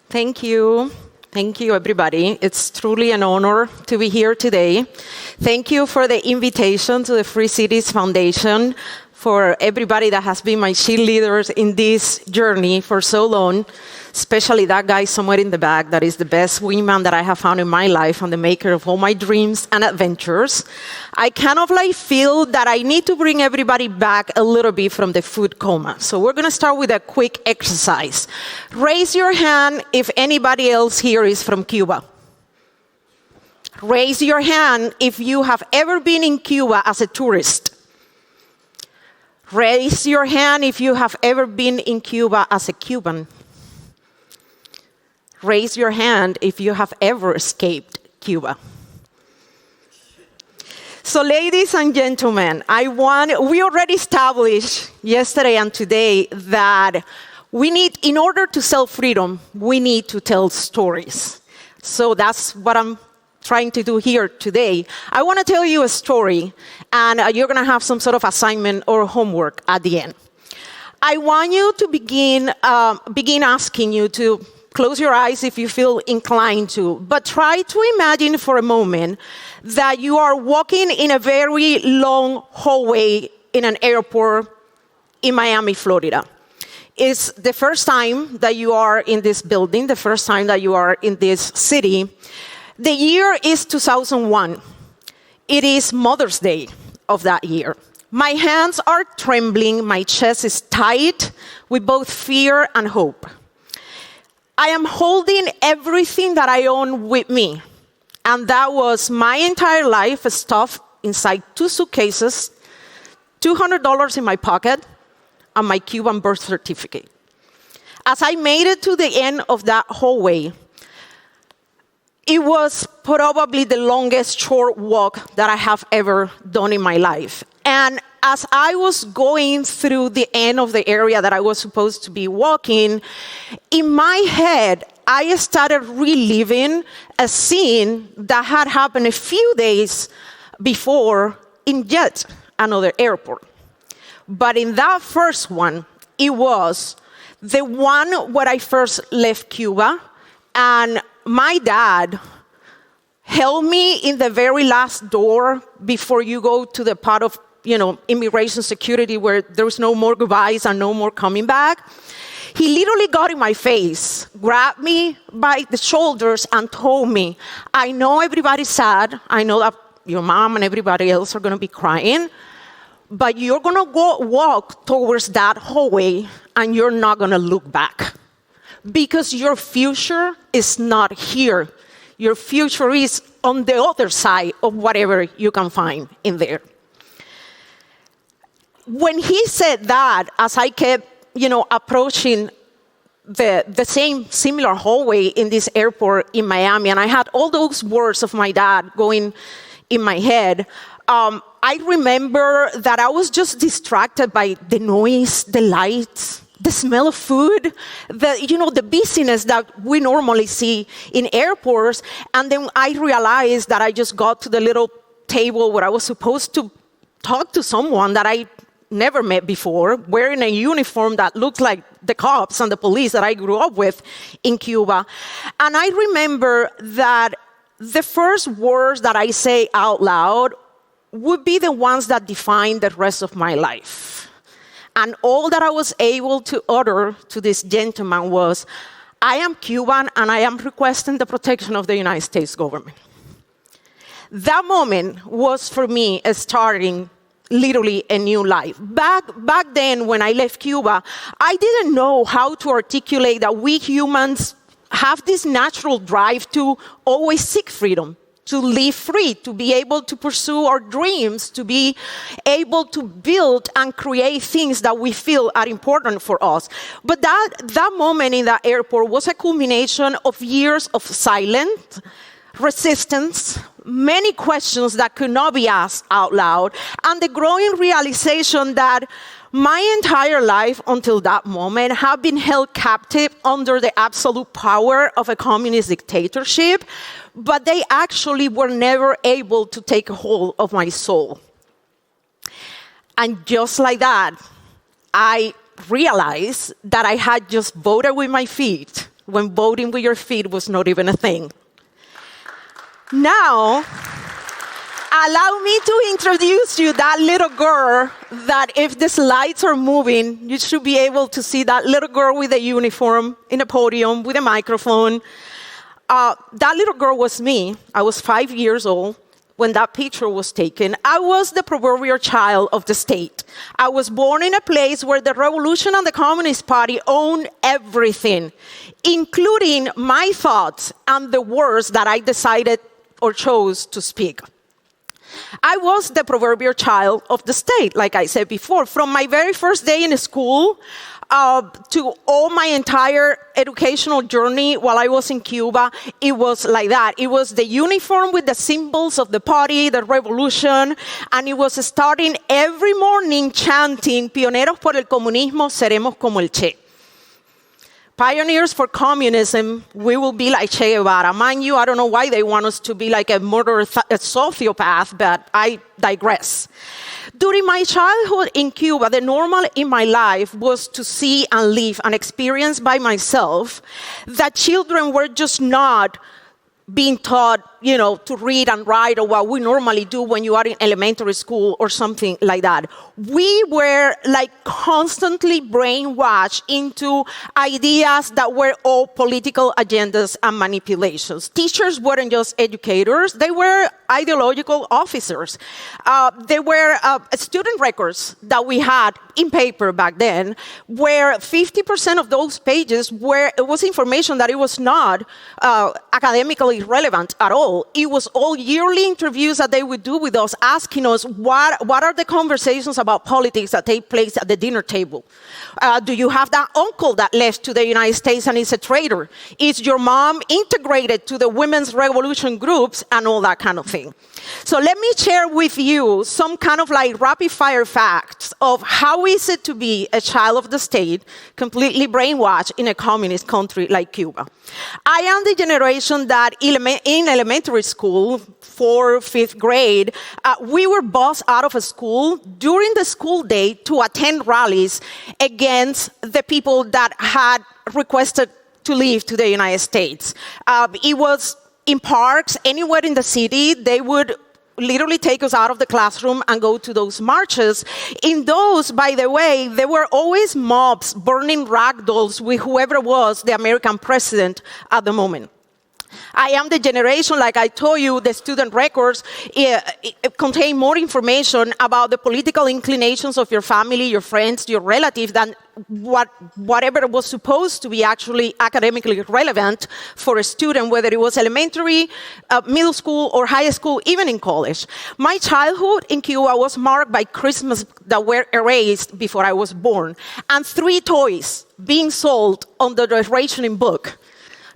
Thank you. Thank you, everybody. It's truly an honor to be here today. Thank you for the invitation to the Free Cities Foundation, for everybody that has been my cheerleaders in this journey for so long, especially that guy somewhere in the back that is the best wingman that I have found in my life and the maker of all my dreams and adventures. I kind of feel that I need to bring everybody back a little bit from the food coma. So we're going to start with a quick exercise. Raise your hand if anybody else here is from Cuba. Raise your hand if you have ever been in Cuba as a tourist. Raise your hand if you have ever been in Cuba as a Cuban. Raise your hand if you have ever escaped Cuba. So, ladies and gentlemen, we already established yesterday and today that in order to sell freedom, we need to tell stories. So that's what I'm trying to do here today. I want to tell you a story, and you're going to have some sort of assignment or homework at the end. I want you to begin asking you to close your eyes if you feel inclined to, but try to imagine for a moment that you are walking in a very long hallway in an airport in Miami, Florida. It's the first time that you are in this building, the first time that you are in this city. The year is 2001. It is Mother's Day of that year. My hands are trembling, my chest is tight with both fear and hope. I am holding everything that I own with me, and that was my entire life stuffed inside 2 suitcases, $200 in my pocket, and my Cuban birth certificate. As I made it to the end of that hallway, it was probably the longest short walk that I have ever done in my life. And as I was going through the end of the area that I was supposed to be walking, in my head, I started reliving a scene that had happened a few days before in yet another airport. But in that first one, it was the one where I first left Cuba, and my dad held me in the very last door before you go to the part of, immigration security where there's no more goodbyes and no more coming back. He literally got in my face, grabbed me by the shoulders and told me, I know everybody's sad. I know that your mom and everybody else are going to be crying, but you're going to walk towards that hallway and you're not going to look back. Because your future is not here. Your future is on the other side of whatever you can find in there. When he said that, as I kept, approaching the same similar hallway in this airport in Miami, and I had all those words of my dad going in my head, I remember that I was just distracted by the noise, the lights, the smell of food, the busyness that we normally see in airports. And then I realized that I just got to the little table where I was supposed to talk to someone that I never met before, wearing a uniform that looked like the cops and the police that I grew up with in Cuba. And I remember that the first words that I say out loud would be the ones that define the rest of my life. And all that I was able to utter to this gentleman was, I am Cuban and I am requesting the protection of the United States government. That moment was for me starting literally a new life. Back then when I left Cuba, I didn't know how to articulate that we humans have this natural drive to always seek freedom, to live free, to be able to pursue our dreams, to be able to build and create things that we feel are important for us. But that moment in that airport was a culmination of years of silence, resistance, many questions that could not be asked out loud, and the growing realization that my entire life until that moment had been held captive under the absolute power of a communist dictatorship, but they actually were never able to take a hold of my soul. And just like that, I realized that I had just voted with my feet when voting with your feet was not even a thing. Now, allow me to introduce you that little girl that if the slides are moving, you should be able to see that little girl with a uniform in a podium with a microphone. That little girl was me. I was 5 years old when that picture was taken. I was the proverbial child of the state. I was born in a place where the revolution and the Communist Party owned everything, including my thoughts and the words that I decided or chose to speak. I was the proverbial child of the state, like I said before. From my very first day in school to all my entire educational journey while I was in Cuba, it was like that. It was the uniform with the symbols of the party, the revolution, and it was starting every morning chanting, Pioneros por el comunismo, seremos como el Che. Pioneers for communism, we will be like Che Guevara. Mind you, I don't know why they want us to be like a murderer, a sociopath, but I digress. During my childhood in Cuba, the normal in my life was to see and live and experience by myself that children were just not being taught, to read and write or what we normally do when you are in elementary school or something like that. We were like constantly brainwashed into ideas that were all political agendas and manipulations. Teachers weren't just educators, they were ideological officers. They were student records that we had in paper back then, where 50% of those pages was information that it was not academically relevant at all. It was all yearly interviews that they would do with us, asking us what are the conversations about politics that take place at the dinner table. Do you have that uncle that left to the United States and is a traitor? Is your mom integrated to the women's revolution groups and all that kind of thing? So let me share with you some kind of like rapid fire facts of how is it to be a child of the state, completely brainwashed in a communist country like Cuba. I am the generation that in elementary school, 4th, 5th grade, we were bused out of a school during the school day to attend rallies against the people that had requested to leave to the United States. It was in parks, anywhere in the city. They would literally take us out of the classroom and go to those marches. In those, by the way, there were always mobs burning rag dolls with whoever was the American president at the moment. I am the generation, like I told you, the student records contain more information about the political inclinations of your family, your friends, your relatives than whatever was supposed to be actually academically relevant for a student, whether it was elementary, middle school, or high school, even in college. My childhood in Cuba was marked by Christmas that were erased before I was born, and 3 toys being sold under the rationing book.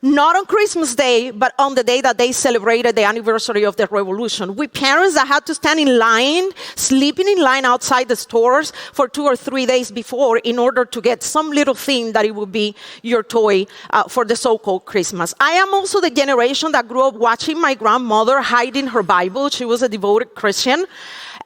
Not on Christmas Day, but on the day that they celebrated the anniversary of the revolution. With parents that had to stand in line, sleeping in line outside the stores for 2 or 3 days before in order to get some little thing that it would be your toy for the so-called Christmas. I am also the generation that grew up watching my grandmother hiding her Bible. She was a devoted Christian.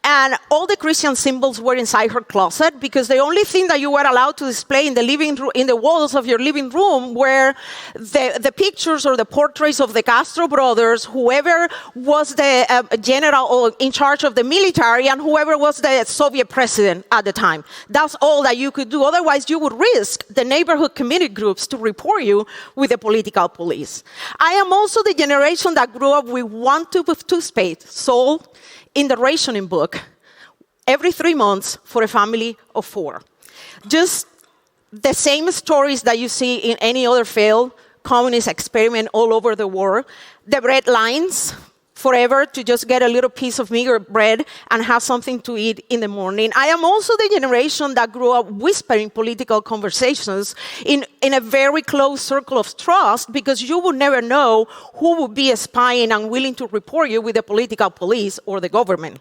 And all the Christian symbols were inside her closet because the only thing that you were allowed to display in the living room, in the walls of your living room, were the pictures or the portraits of the Castro brothers, whoever was the general or in charge of the military, and whoever was the Soviet president at the time. That's all that you could do. Otherwise, you would risk the neighborhood community groups to report you with the political police. I am also the generation that grew up with 1 tube of toothpaste sold in the rationing book every 3 months for a family of 4. Just the same stories that you see in any other failed communist experiment all over the world. The bread lines forever to just get a little piece of meager bread and have something to eat in the morning. I am also the generation that grew up whispering political conversations in a very close circle of trust, because you would never know who would be spying and willing to report you with the political police or the government.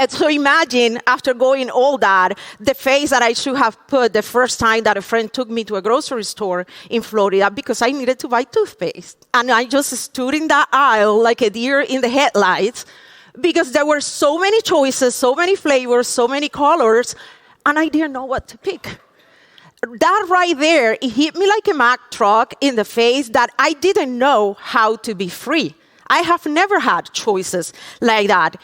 So imagine, after going all that, the face that I should have put the first time that a friend took me to a grocery store in Florida because I needed to buy toothpaste. And I just stood in that aisle like a deer in the headlights because there were so many choices, so many flavors, so many colors, and I didn't know what to pick. That right there, it hit me like a Mack truck in the face that I didn't know how to be free. I have never had choices like that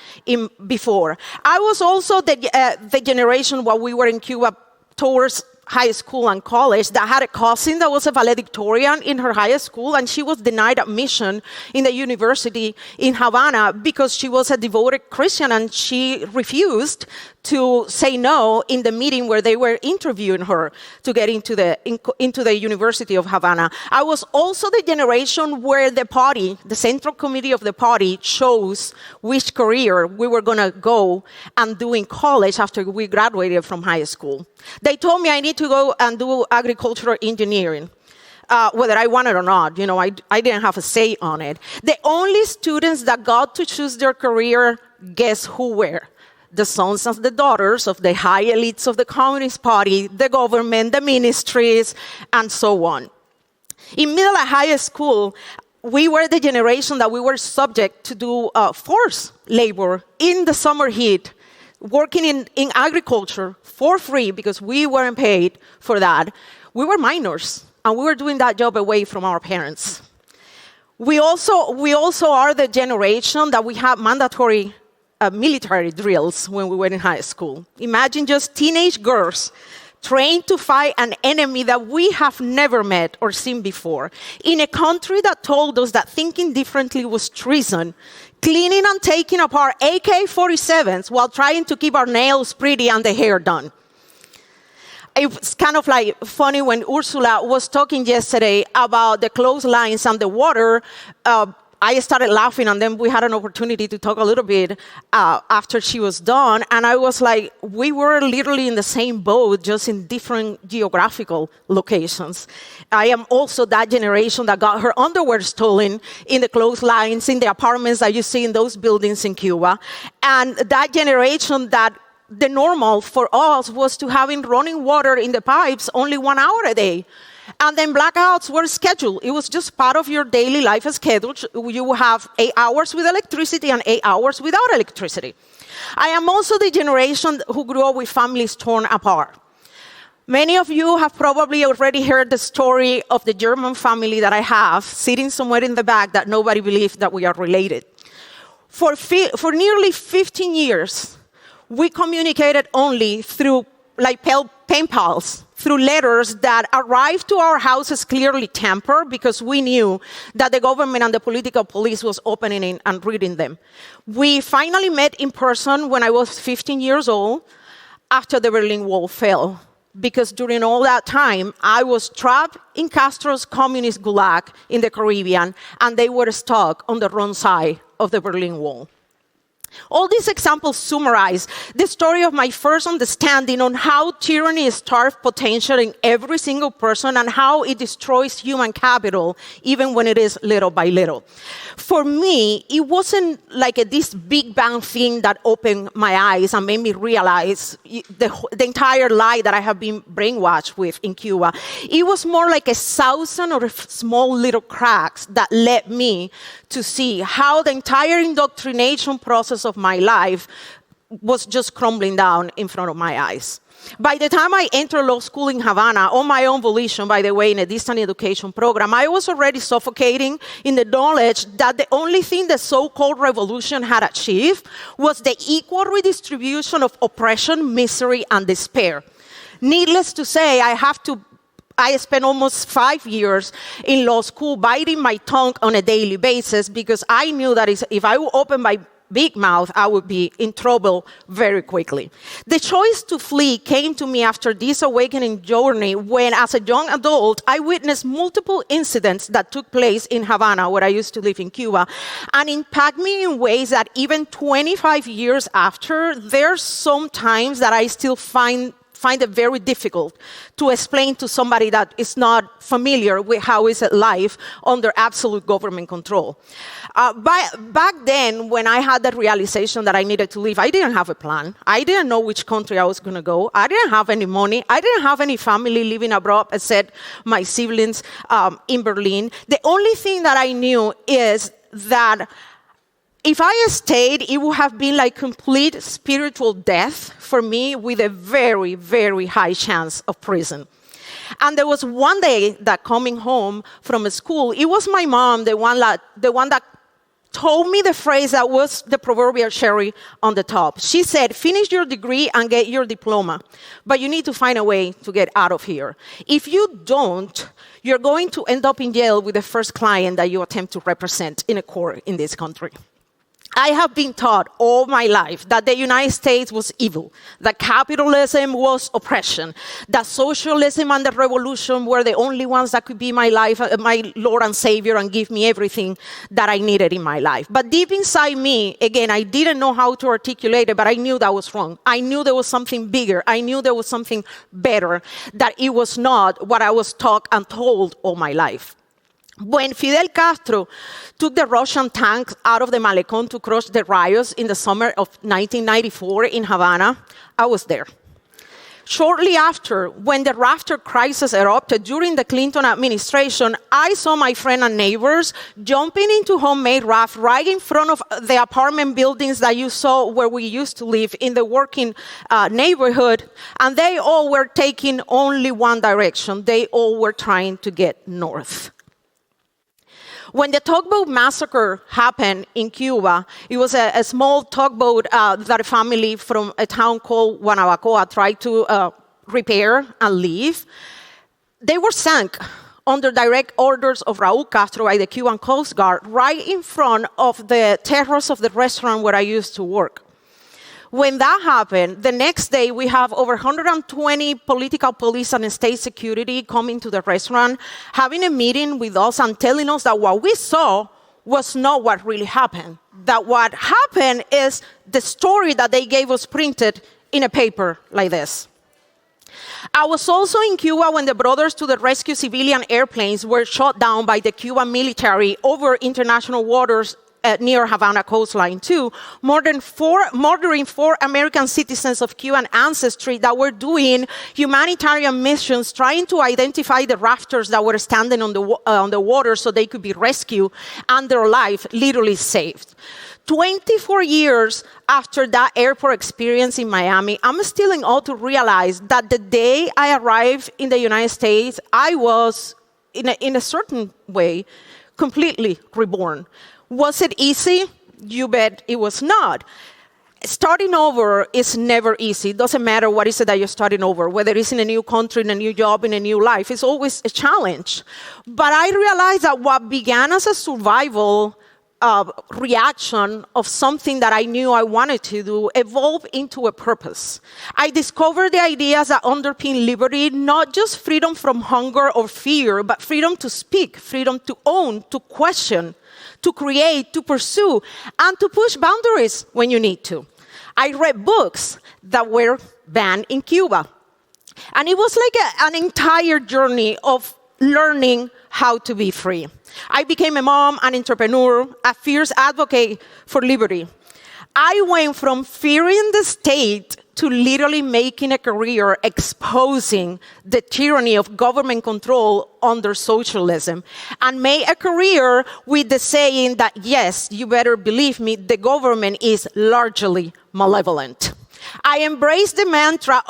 before. I was also the generation while we were in Cuba towards high school and college that had a cousin that was a valedictorian in her high school, and she was denied admission in the university in Havana because she was a devoted Christian, and she refused to say no in the meeting where they were interviewing her to get into the University of Havana. I was also the generation where the party, the central committee of the party, chose which career we were going to go and do in college after we graduated from high school. They told me I need to go and do agricultural engineering. Whether I wanted or not, I didn't have a say on it. The only students that got to choose their career, guess who were? The sons and the daughters of the high elites of the Communist Party, the government, the ministries, and so on. In middle and high school, we were the generation that we were subject to do forced labor in the summer heat, working in agriculture for free because we weren't paid for that. We were minors, and we were doing that job away from our parents. We also are the generation that we have mandatory military drills when we were in high school. Imagine just teenage girls trained to fight an enemy that we have never met or seen before, in a country that told us that thinking differently was treason, cleaning and taking apart AK-47s while trying to keep our nails pretty and the hair done. It's kind of like funny when Ursula was talking yesterday about the clotheslines and the water. I started laughing, and then we had an opportunity to talk a little bit after she was done. And I was like, we were literally in the same boat, just in different geographical locations. I am also that generation that got her underwear stolen in the clotheslines, in the apartments that you see in those buildings in Cuba. And that generation that the normal for us was to having running water in the pipes only 1 hour a day. And then blackouts were scheduled. It was just part of your daily life schedule. You will have 8 hours with electricity and 8 hours without electricity. I am also the generation who grew up with families torn apart. Many of you have probably already heard the story of the German family that I have, sitting somewhere in the back that nobody believed that we are related. For nearly 15 years, we communicated only through pen pals, through letters that arrived to our houses clearly tampered because we knew that the government and the political police was opening and reading them. We finally met in person when I was 15 years old after the Berlin Wall fell, because during all that time, I was trapped in Castro's communist gulag in the Caribbean, and they were stuck on the wrong side of the Berlin Wall. All these examples summarize the story of my first understanding on how tyranny starves potential in every single person and how it destroys human capital, even when it is little by little. For me, it wasn't like this big bang thing that opened my eyes and made me realize the entire lie that I have been brainwashed with in Cuba. It was more like 1,000 of small little cracks that led me to see how the entire indoctrination process of my life was just crumbling down in front of my eyes. By the time I entered law school in Havana, on my own volition, by the way, in a distant education program, I was already suffocating in the knowledge that the only thing the so-called revolution had achieved was the equal redistribution of oppression, misery, and despair. Needless to say, I spent almost 5 years in law school biting my tongue on a daily basis because I knew that if I would open my big mouth, I would be in trouble very quickly. The choice to flee came to me after this awakening journey when, as a young adult, I witnessed multiple incidents that took place in Havana, where I used to live in Cuba, and impact me in ways that even 25 years after, there's some times that I still find it very difficult to explain to somebody that is not familiar with how is it life under absolute government control. Back then, when I had that realization that I needed to leave, I didn't have a plan. I didn't know which country I was going to go. I didn't have any money. I didn't have any family living abroad, except my siblings in Berlin. The only thing that I knew is that If I stayed, it would have been like complete spiritual death for me with a very, very high chance of prison. And there was one day that coming home from school, it was my mom, the one that told me the phrase that was the proverbial cherry on the top. She said, finish your degree and get your diploma, but you need to find a way to get out of here. If you don't, you're going to end up in jail with the first client that you attempt to represent in a court in this country. I have been taught all my life that the United States was evil, that capitalism was oppression, that socialism and the revolution were the only ones that could be my life, my Lord and Savior, and give me everything that I needed in my life. But deep inside me, again, I didn't know how to articulate it, but I knew that was wrong. I knew there was something bigger. I knew there was something better, that it was not what I was taught and told all my life. When Fidel Castro took the Russian tanks out of the Malecón to crush the riots in the summer of 1994 in Havana, I was there. Shortly after, when the rafter crisis erupted during the Clinton administration, I saw my friend and neighbors jumping into homemade raft right in front of the apartment buildings that you saw where we used to live in the working neighborhood, and they all were taking only one direction. They all were trying to get north. When the tugboat massacre happened in Cuba, it was a small tugboat that a family from a town called Guanabacoa tried to repair and leave. They were sunk under direct orders of Raúl Castro by the Cuban Coast Guard right in front of the terrace of the restaurant where I used to work. When that happened, the next day we have over 120 political police and state security coming to the restaurant, having a meeting with us and telling us that what we saw was not what really happened. That what happened is the story that they gave us printed in a paper like this. I was also in Cuba when the Brothers to the Rescue civilian airplanes were shot down by the Cuban military over international waters near Havana coastline too, murdering four American citizens of Cuban ancestry that were doing humanitarian missions, trying to identify the rafters that were standing on the water so they could be rescued and their life literally saved. 24 years after that airport experience in Miami, I'm still in awe to realize that the day I arrived in the United States, I was, in a certain way, completely reborn. Was it easy? You bet it was not. Starting over is never easy. It doesn't matter what is it that you're starting over, whether it's in a new country, in a new job, in a new life. It's always a challenge. But I realized that what began as a survival reaction of something that I knew I wanted to do evolved into a purpose. I discovered the ideas that underpin liberty, not just freedom from hunger or fear, but freedom to speak, freedom to own, to question, to create, to pursue, and to push boundaries when you need to. I read books that were banned in Cuba. And it was like an entire journey of learning how to be free. I became a mom, an entrepreneur, a fierce advocate for liberty. I went from fearing the state to literally making a career exposing the tyranny of government control under socialism, and made a career with the saying that, yes, you better believe me, the government is largely malevolent. I embraced the mantra,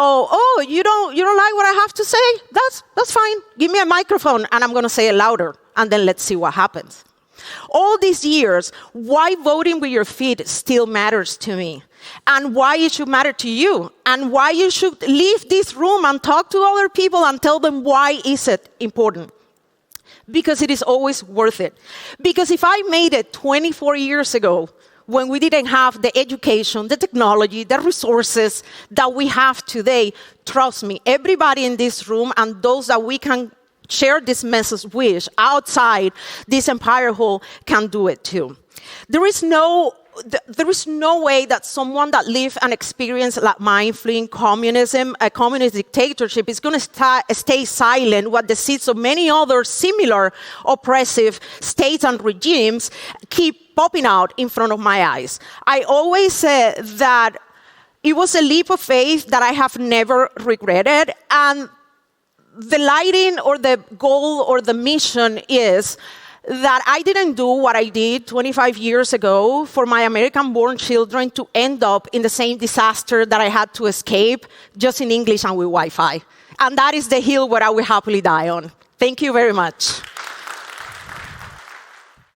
you don't like what I have to say? That's fine. Give me a microphone and I'm going to say it louder, and then let's see what happens. All these years, why voting with your feet still matters to me, and why it should matter to you, and why you should leave this room and talk to other people and tell them why is it important. Because it is always worth it. Because if I made it 24 years ago, when we didn't have the education, the technology, the resources that we have today, trust me, everybody in this room and those that we can share this message with outside this empire hall can do it too. There is no way that someone that lived an experience like mine, fleeing communism, a communist dictatorship, is going to stay silent while the seeds of many other similar oppressive states and regimes keep popping out in front of my eyes. I always say that it was a leap of faith that I have never regretted, and the lighting or the goal or the mission is that I didn't do what I did 25 years ago for my American-born children to end up in the same disaster that I had to escape, just in English and with Wi-Fi. And that is the hill where I will happily die on. Thank you very much.